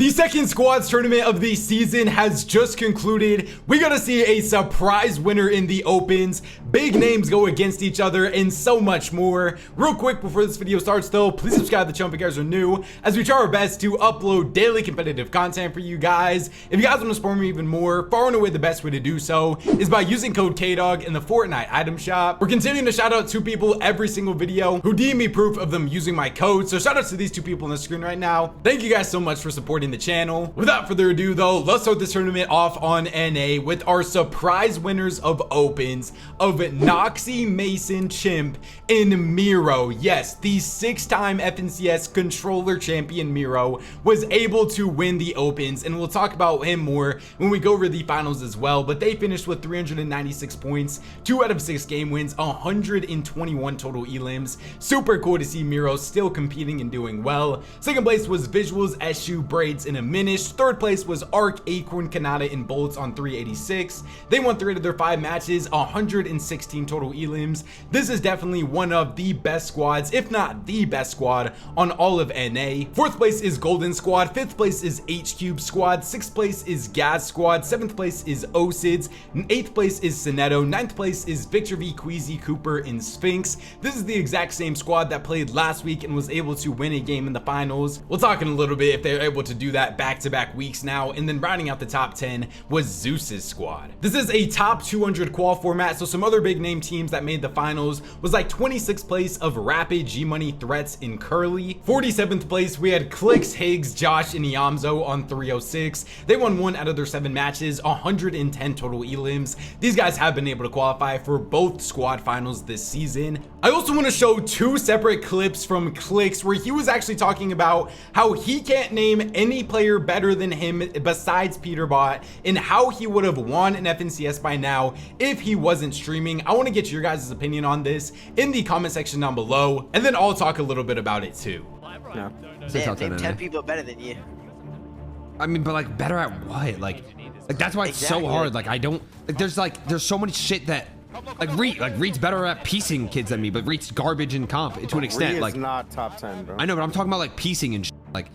The second squads tournament of the season has just concluded. We got to see a surprise winner in the opens, big names go against each other, and so much more. Real quick before this video starts though, please subscribe to the channel if you guys are new, as we try our best to upload daily competitive content for you guys. If you guys want to support me even more, far and away the best way to do so is by using code KDOG in the Fortnite item shop. We're continuing to shout out 2 people every single video who DM me proof of them using my code, so shout out to these 2 people on the screen right now. Thank you guys so much for supporting the channel. Without further ado though, let's start this tournament off on NA with our surprise winners of opens of Noxy, Mason, Chimp, and Miro. Yes, the 6-time FNCS controller champion Miro was able to win the opens, and we'll talk about him more when we go over the finals as well. But they finished with 396 points, 2 out of 6 game wins, 121 total elims. Super cool to see Miro still competing and doing well. Second place was Visuals, Eshu, Braids, and Aminish. Third place was Arc, Acorn, Kanata, and Bolts on 386. They won 3 out of their 5 matches, 116 total elims. This is definitely one of the best squads, if not the best squad on all of NA. 4th place is Golden Squad, 5th place is H-Cube Squad, 6th place is Gaz Squad, 7th place is Osids, 8th place is Sinetto, 9th place is Victor V, Queasy, Cooper, and Sphinx. This is the exact same squad that played last week and was able to win a game in the finals. We'll talk in a little bit if they're able to do that back-to-back weeks now. And then rounding out the top 10 was Zeus's squad. This is a top 200 qual format, so some other big name teams that made the finals was like 26th place of Rapid, G-Money, Threats, and Curly. 47th place we had Clix, Higgs, Josh, and Iamzo on 306. They won 1 out of their 7 matches, 110 total elims. These guys have been able to qualify for both squad finals this season. I also want to show 2 separate clips from Clix where he was actually talking about how he can't name any player better than him besides Peterbot, and how he would have won an FNCS by now if he wasn't streaming. I want to get your guys' opinion on this in the comment section down below, and then I'll talk a little bit about it too. No. Name 10 people better than you. I mean, but like better at what? Like that's why it's so hard. Like I don't like there's so much shit that Reed's better at piecing kids than me, but Reed's garbage in comp to an extent. Reed like is not top 10, bro. I know, but I'm talking about like piecing and shit. Like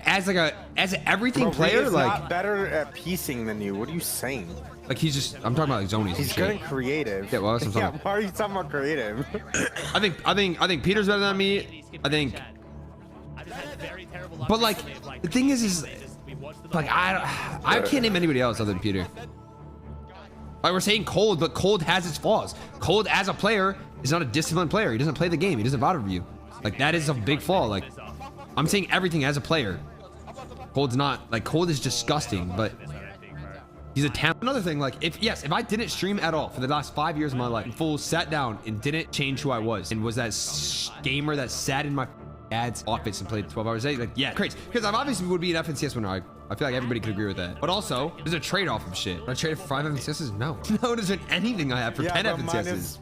as an everything Bro, player, Reed is like not better at piecing than you. What are you saying? like he's just I'm talking about like zonies. He's good at creative. Yeah, well, that's what I'm talking Why are you talking about creative? I think Peter's better than me. I think, but like the thing is like I can't name anybody else other than Peter. Like we're saying Cold, but Cold has its flaws. Cold as a player is not a disciplined player. He doesn't play the game. He doesn't VOD review. Like that is a big flaw. Like I'm saying everything as a player. Cold's not like Cold is disgusting, but he's a talent. Another thing, like if I didn't stream at all for the last 5 years of my life, full sat down and didn't change who I was, and was that gamer that sat in my dad's office and played 12 hours a day, like yeah, crazy. Because I obviously would be an FNCS winner. I feel like everybody could agree with that. But also, there's a trade-off of shit. Would I trade it for 5 FNCSs? No. No, there's anything I have for 10 FNCSs.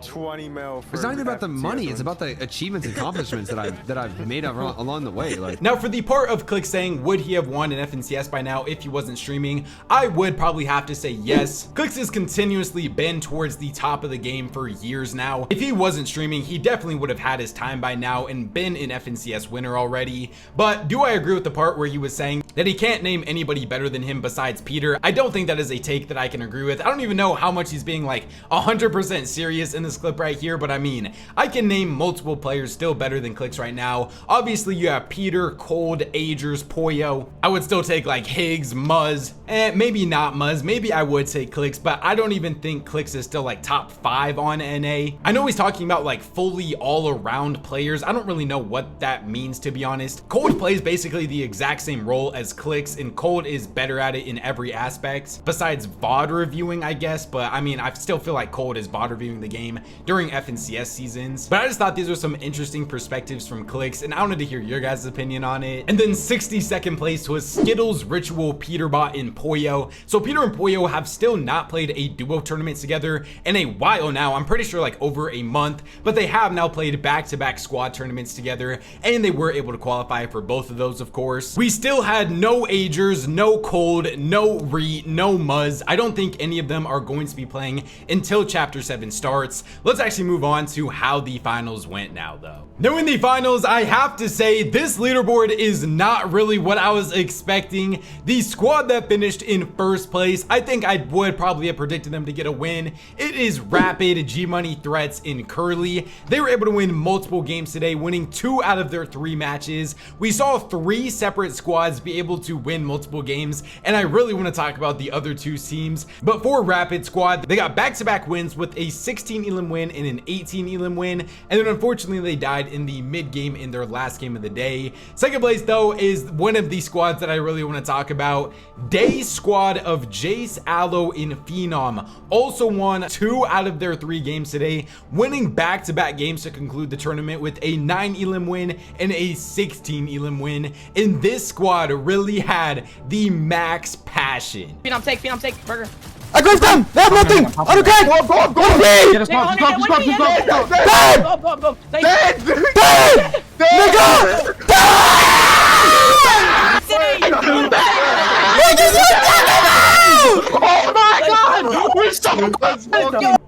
20 mil for it's not even about the money, wins. it's about the achievements and accomplishments that I've made along the way. Like now for the part of Clix saying would he have won an FNCS by now if he wasn't streaming, I would probably have to say yes. Clix has continuously been towards the top of the game for years now. If he wasn't streaming, he definitely would have had his time by now and been an FNCS winner already. But do I agree with the part where he was saying that he can't name anybody better than him besides Peter? I don't think that is a take that I can agree with. I don't even know how much he's being like 100% serious in this clip right here, but I mean, I can name multiple players still better than Clix right now. Obviously you have Peter, Cold, Agers, Pollo. I would still take like Higgs, Muzz, maybe not Muzz, maybe I would say Clix, but I don't even think Clix is still like top 5 on NA. I know he's talking about like fully all around players. I don't really know what that means, to be honest. Cold plays basically the exact same role as Clix, and Cold is better at it in every aspect besides VOD reviewing, I guess. But I mean, I still feel like Cold is VOD reviewing the game during FNCS seasons. But I just thought these were some interesting perspectives from Clix, and I wanted to hear your guys' opinion on it. And then 62nd place was Skittles, Ritual, Peterbot, and Pollo. So Peter and Pollo have still not played a duo tournament together in a while now. I'm pretty sure like over a month, but they have now played back-to-back squad tournaments together, and they were able to qualify for both of those, of course. We still had no Agers, no Cold, no Reed, no Muzz. I don't think any of them are going to be playing until Chapter 7 starts. thoughts. Let's actually move on to how the finals went now though. Now in the finals, I have to say this leaderboard is not really what I was expecting. The squad that finished in first place, I think I would probably have predicted them to get a win. It is Rapid, G-Money, Threats, and Curly. They were able to win multiple games today, winning 2 out of their 3 matches. We saw 3 separate squads be able to win multiple games, and I really want to talk about the other 2 teams. But for Rapid Squad, they got back-to-back wins with a 16 elim win and an 18 elim win, and then unfortunately they died in the mid game in their last game of the day. Second place though is one of the squads that I really want to talk about. Day Squad of Jace, Aloe, and Phenom also won 2 out of their 3 games today, winning back-to-back games to conclude the tournament with a 9 elim win and a 16 elim win. And this squad really had the max passion. Phenom take, burger. I gripped them! They have nothing! Under crack! Go! Get us off, go! Dead! Nigga! Oh my god!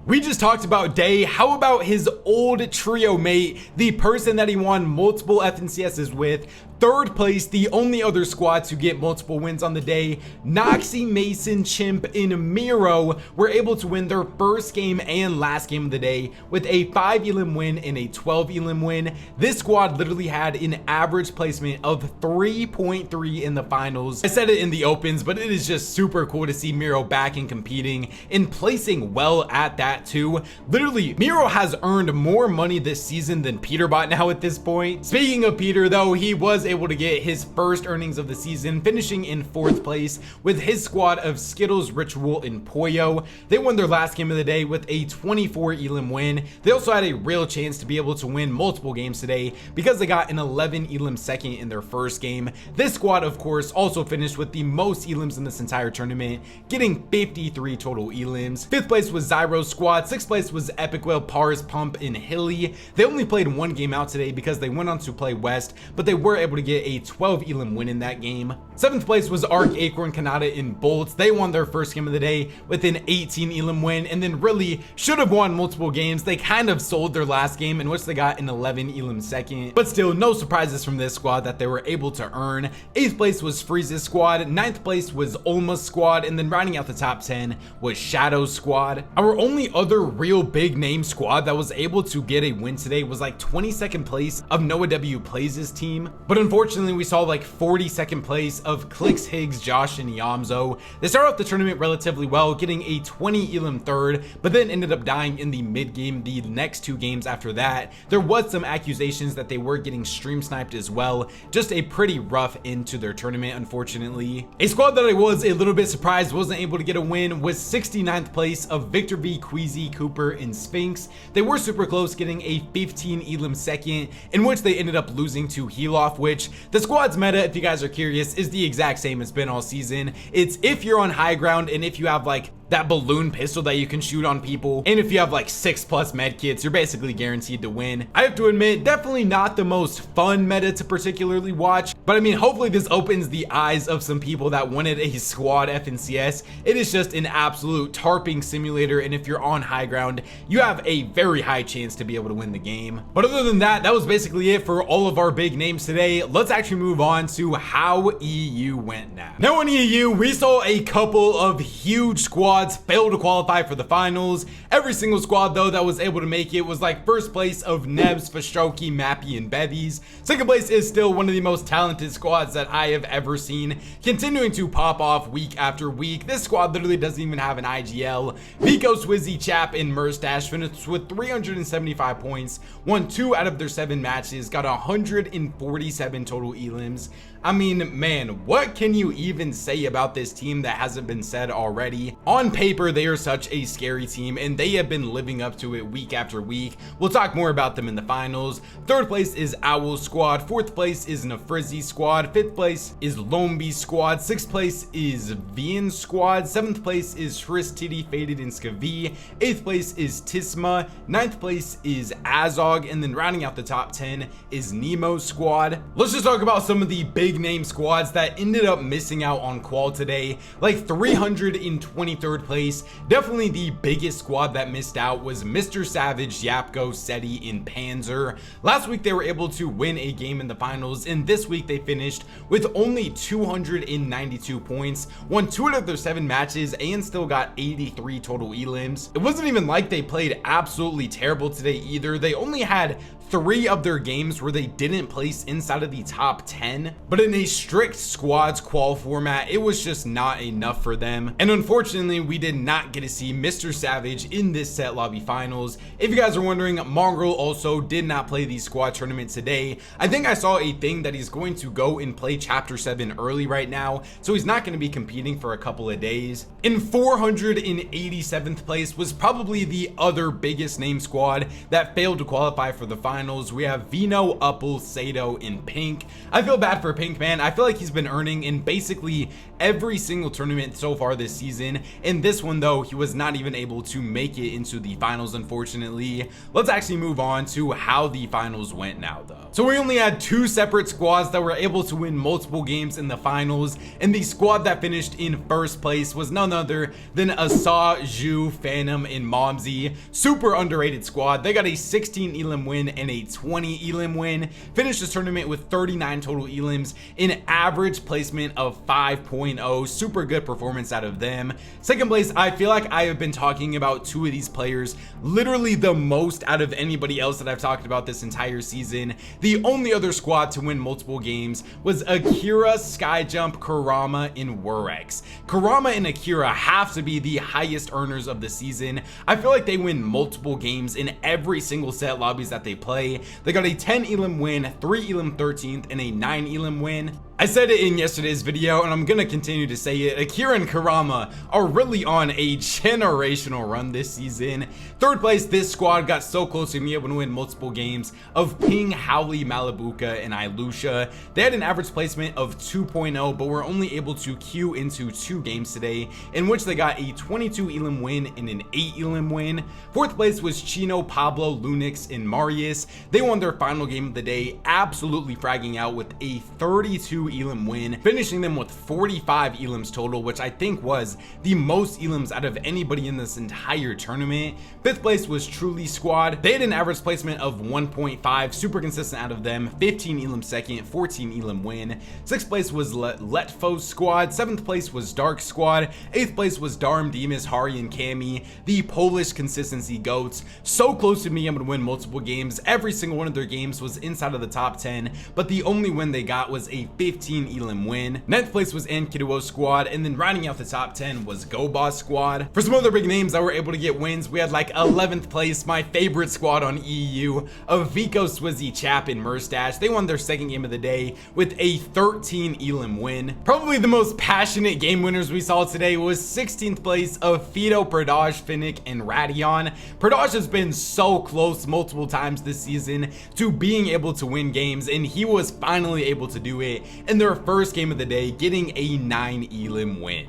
We just talked about Day. How about his old trio mate, the person that he won multiple FNCSs with? Third place, the only other squad to get multiple wins on the day, Noxy, Mason, Chimp, and Miro were able to win their first game and last game of the day with a 5 elim win and a 12 elim win. This squad literally had an average placement of 3.3 in the finals. I said it in the opens, but it is just super cool to see Miro back and competing and placing well at that too. Literally, Miro has earned more money this season than Peterbot now at this point. Speaking of Peter though, he was able to get his first earnings of the season, finishing in 4th place with his squad of Skittles, Ritual, and Pollo. They won their last game of the day with a 24 elim win. They also had a real chance to be able to win multiple games today because they got an 11 elim second in their first game. This squad, of course, also finished with the most elims in this entire tournament, getting 53 total elims. 5th place was Zyro's squad. 6th place was Epic Whale, Pars, Pump, and Hilly. They only played 1 game out today because they went on to play West, but they were able to get a 12 elim win in that game. 7th place was Arc, Acorn, Kanata, and Bolts. They won their first game of the day with an 18 elim win, and then really should have won multiple games. They kind of sold their last game in which they got an 11 elim second, but still no surprises from this squad that they were able to earn. 8th place was Freeze's squad. 9th place was Olma's squad, and then rounding out the top 10 was Shadow's squad. Our only other real big name squad that was able to get a win today was like 22nd place of Noah W Plays' team, but unfortunately we saw like 42nd place of Clix, Higgs, Josh, and Yamzo. They started off the tournament relatively well, getting a 20 elim third, but then ended up dying in the mid game the next 2 games after that. There was some accusations that they were getting stream sniped as well. Just a pretty rough end to their tournament, unfortunately. A squad that I was a little bit surprised wasn't able to get a win was 69th place of Victor V, Queasy, Cooper, and Sphinx. They were super close, getting a 15 elim second, in which they ended up losing to Heal-Off, which the squad's meta, if you guys are curious, is the exact same it's been all season. It's if you're on high ground and if you have like that balloon pistol that you can shoot on people, and if you have like 6+ med kits, you're basically guaranteed to win. I have to admit, definitely not the most fun meta to particularly watch, but I mean, hopefully this opens the eyes of some people that wanted a squad FNCS. It is just an absolute tarping simulator, and if you're on high ground, you have a very high chance to be able to win the game. But other than that, that was basically it for all of our big names today. Let's actually move on to how EU went now. Now in EU, we saw a couple of huge squads failed to qualify for the finals. Every single squad though that was able to make it was like first place of Nebs, Fastroki, Mappy, and Bevies. Second place is still one of the most talented squads that I have ever seen, continuing to pop off week after week. This squad literally doesn't even have an IGL. Vico, Swizzy, Chap, and Merstash finished with 375 points, won 2 out of their 7 matches, got 147 total elims. I mean, man, what can you even say about this team that hasn't been said already? On paper, they are such a scary team, and they have been living up to it week after week. We'll talk more about them in the finals. 3rd place is Owl squad. 4th place is Nafrizzi squad. 5th place is Lombi squad. 6th place is Vian squad. 7th place is Shris, Titty, Faded, and Skavi. 8th place is Tisma. 9th place is Azog, and then rounding out the top 10 is Nemo squad. Let's just talk about some of the big name squads that ended up missing out on qual today, like 323rd third place. Definitely the biggest squad that missed out was MrSavage, Yapko, Seti, and Panzer. Last week they were able to win a game in the finals, and this week they finished with only 292 points, won 2 out of their 7 matches, and still got 83 total elims. It wasn't even like they played absolutely terrible today either. They only had 3 of their games where they didn't place inside of the top 10, but in a strict squads qual format, it was just not enough for them. And unfortunately, we did not get to see MrSavage in this set lobby finals. If you guys are wondering, Mongrel also did not play the squad tournament today. I think I saw a thing that he's going to go and play chapter 7 early right now, so he's not going to be competing for a couple of days. In 487th place was probably the other biggest name squad that failed to qualify for the finals. We have Vino, Uppel, Sato, and Pink. I feel bad for Pink, man. I feel like he's been earning in basically every single tournament so far this season. In this one though, he was not even able to make it into the finals, unfortunately. Let's actually move on to how the finals went now though. So we only had 2 separate squads that were able to win multiple games in the finals, and the squad that finished in first place was none other than Asa, Zhu, Phantom, and Momsy. Super underrated squad. They got a 16 elim win and a 20 elim win. Finished this tournament with 39 total elims, an average placement of 5.0. Super good performance out of them. Second place, I feel like I have been talking about 2 of these players literally the most out of anybody else that I've talked about this entire season. The only other squad to win multiple games was Akira, Skyjump, Kurama, and Wurex. Kurama and Akira have to be the highest earners of the season. I feel like they win multiple games in every single set lobbies that they play. They got a 10 elim win, 3 elim 13th, and a 9 elim win. I said it in yesterday's video, and I'm gonna continue to say it. Akira and Kurama are really on a generational run this season. Third place, this squad got so close to being able to win multiple games of Ping, Howley, Malabuka, and Ilusha. They had an average placement of 2.0, but were only able to queue into 2 games today, in which they got a 22 elim win and an 8 elim win. Fourth place was Chino, Pablo, Lunix, and Marius. They won their final game of the day, absolutely fragging out with a 32 elim win, finishing them with 45 elims total, which I think was the most elims out of anybody in this entire tournament. Fifth place was Truly Squad. They had an average placement of 1.5, super consistent out of them. 15 elim second, 14 elim win. Sixth place was Letfo Squad. Seventh place was Dark Squad. Eighth place was Darm, Demus, Hari, and Cammy, the Polish consistency goats. So close to being able to win multiple games. Every single one of their games was inside of the top 10, but the only win they got was a 15 elim win. Ninth place was Ankiduo Squad, and then rounding out the top 10 was Go Boss Squad. For some other big names that were able to get wins, we had like 11th place, my favorite squad on EU, of Vico, Swizzy, Chap, and Merstash. They won their second game of the day with a 13 elim win. Probably the most passionate game winners we saw today was 16th place of Fido, Perdage, Finnick, and Radion. Perdage has been so close multiple times this season to being able to win games, and he was finally able to do it in their first game of the day, getting a 9 elim win.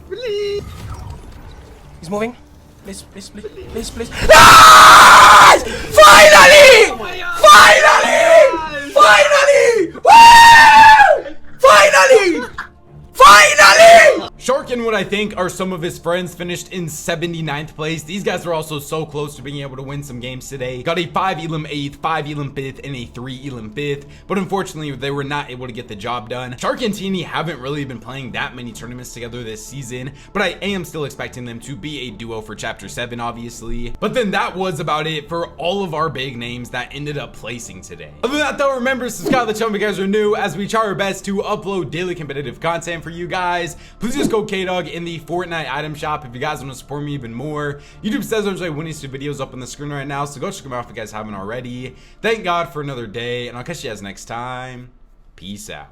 He's moving. Please. Yes! Finally! Woo! Finally! Shark and what I think are some of his friends finished in 79th place. These guys are also so close to being able to win some games today. Got a 5 elim 8th, 5 elim 5th, and a 3 elim 5th, but unfortunately they were not able to get the job done. Shark and Teeny haven't really been playing that many tournaments together this season, but I am still expecting them to be a duo for chapter 7, obviously. But then that was about it for all of our big names that ended up placing today. Other than that though, remember to subscribe to the channel if you guys are new, as we try our best to upload daily competitive content for you guys. Please just go K-Dog in the Fortnite item shop if you guys want to support me even more. YouTube says there's like winning some videos up on the screen right now, so go check them out if you guys haven't already. Thank God for another day, and I'll catch you guys next time. Peace out.